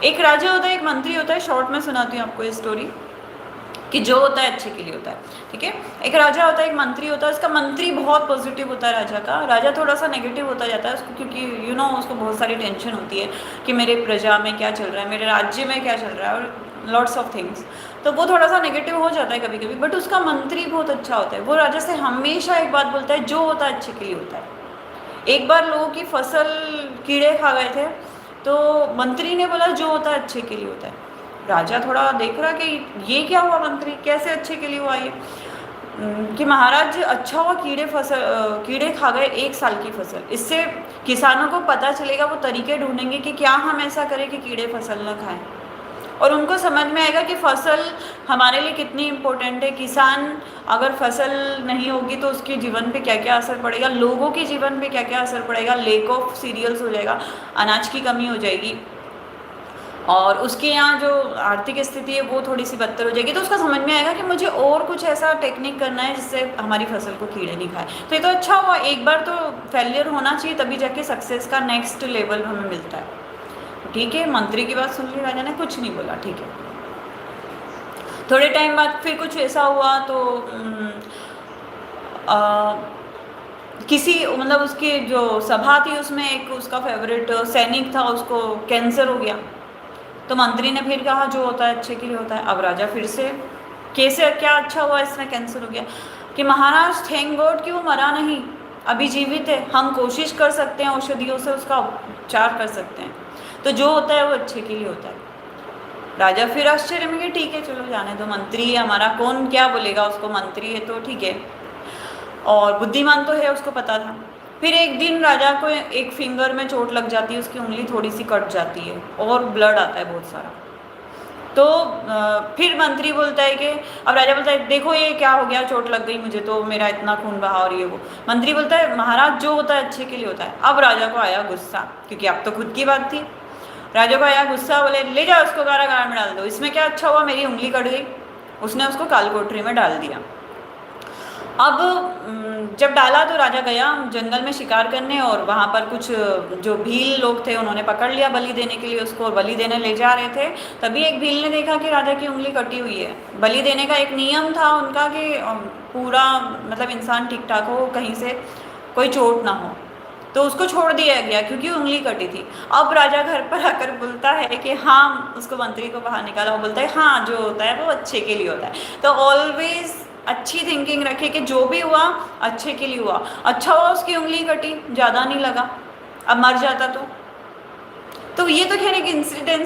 एक राजा होता है, एक मंत्री होता है। शॉर्ट में सुनाती हूँ आपको ये स्टोरी कि जो होता है अच्छे के लिए होता है, ठीक है। एक राजा होता है, एक मंत्री होता है। उसका मंत्री बहुत पॉजिटिव होता है राजा का, राजा थोड़ा सा नेगेटिव होता जाता है उसको, क्योंकि उसको बहुत सारी टेंशन होती है कि मेरे प्रजा में क्या चल रहा है, मेरे राज्य में क्या चल रहा है, और लॉट्स ऑफ थिंग्स। तो वो थोड़ा सा नेगेटिव हो जाता है कभी कभी, बट उसका मंत्री बहुत अच्छा होता है। वो राजा से हमेशा एक बात बोलता है, जो होता है अच्छे के लिए होता है। एक बार लोगों की फसल कीड़े खा गए थे, तो मंत्री ने बोला जो होता है अच्छे के लिए होता है। राजा थोड़ा देख रहा कि ये क्या हुआ, मंत्री कैसे अच्छे के लिए हुआ ये। कि महाराज अच्छा हुआ कीड़े खा गए 1 साल की फसल, इससे किसानों को पता चलेगा, वो तरीके ढूंढेंगे कि क्या हम ऐसा करें कि कीड़े फसल न खाएं, और उनको समझ में आएगा कि फसल हमारे लिए कितनी इम्पोर्टेंट है। किसान अगर फसल नहीं होगी तो उसके जीवन पे क्या क्या असर पड़ेगा, लोगों के जीवन पे क्या क्या असर पड़ेगा, लेक ऑफ सीरियल्स हो जाएगा, अनाज की कमी हो जाएगी, और उसके यहाँ जो आर्थिक स्थिति है वो थोड़ी सी बदतर हो जाएगी। तो उसका समझ में आएगा कि मुझे और कुछ ऐसा टेक्निक करना है जिससे हमारी फसल को कीड़े नहीं खाए। तो ये तो अच्छा हुआ, एक बार तो फेलियर होना चाहिए, तभी जाके सक्सेस का नेक्स्ट लेवल हमें मिलता है। ठीक है, मंत्री की बात सुन ली राजा ने, कुछ नहीं बोला, ठीक है। थोड़े टाइम बाद फिर कुछ ऐसा हुआ तो किसी मतलब उसकी जो सभा थी उसमें एक उसका फेवरेट सैनिक था, उसको कैंसर हो गया। तो मंत्री ने फिर कहा जो होता है अच्छे के लिए होता है। अब राजा फिर से, कैसे क्या अच्छा हुआ इसमें कैंसर हो गया, कि महाराज थैंक गॉड कि वो मरा नहीं, अभी जीवित है, हम कोशिश कर सकते हैं, औषधियों से उसका उपचार कर सकते हैं। तो जो होता है वो अच्छे के लिए होता है। राजा फिर आश्चर्य में कि ठीक है चलो जाने दो, मंत्री है हमारा, कौन क्या बोलेगा उसको, मंत्री है तो ठीक है, और बुद्धिमान तो है, उसको पता था। फिर एक दिन राजा को एक फिंगर में चोट लग जाती है, उसकी उंगली थोड़ी सी कट जाती है और ब्लड आता है बहुत सारा। तो फिर मंत्री बोलता है कि, अब राजा बोलता है देखो ये क्या हो गया, चोट लग गई मुझे तो, मेरा इतना खून बहा, और ये वो। मंत्री बोलता है महाराज जो होता है अच्छे के लिए होता है। अब राजा को आया गुस्सा, क्योंकि अब तो खुद की बात थी। राजा को आया गुस्सा, बोले ले जाओ उसको कारागार में डाल दो, इसमें क्या अच्छा हुआ, मेरी उंगली कट गई। उसने उसको कालकोठरी में डाल दिया। अब जब डाला तो राजा गया जंगल में शिकार करने, और वहाँ पर कुछ जो भील लोग थे उन्होंने पकड़ लिया बलि देने के लिए उसको, और बलि देने ले जा रहे थे। तभी एक भील ने देखा कि राजा की उंगली कटी हुई है। बलि देने का एक नियम था उनका कि पूरा मतलब इंसान ठीक ठाक हो, कहीं से कोई चोट ना हो, तो उसको छोड़ दिया गया क्योंकि उंगली कटी थी। अब राजा घर पर आकर बोलता है कि हाँ, उसको मंत्री को बाहर निकाला, वो बोलता है हाँ जो होता है वो अच्छे के लिए होता है। तो ऑलवेज अच्छी थिंकिंग रखे कि जो भी हुआ अच्छे के लिए हुआ। अच्छा हुआ उसकी उंगली कटी, ज़्यादा नहीं लगा, अब मर जाता तो ये तो खैर एक इंसिडेंट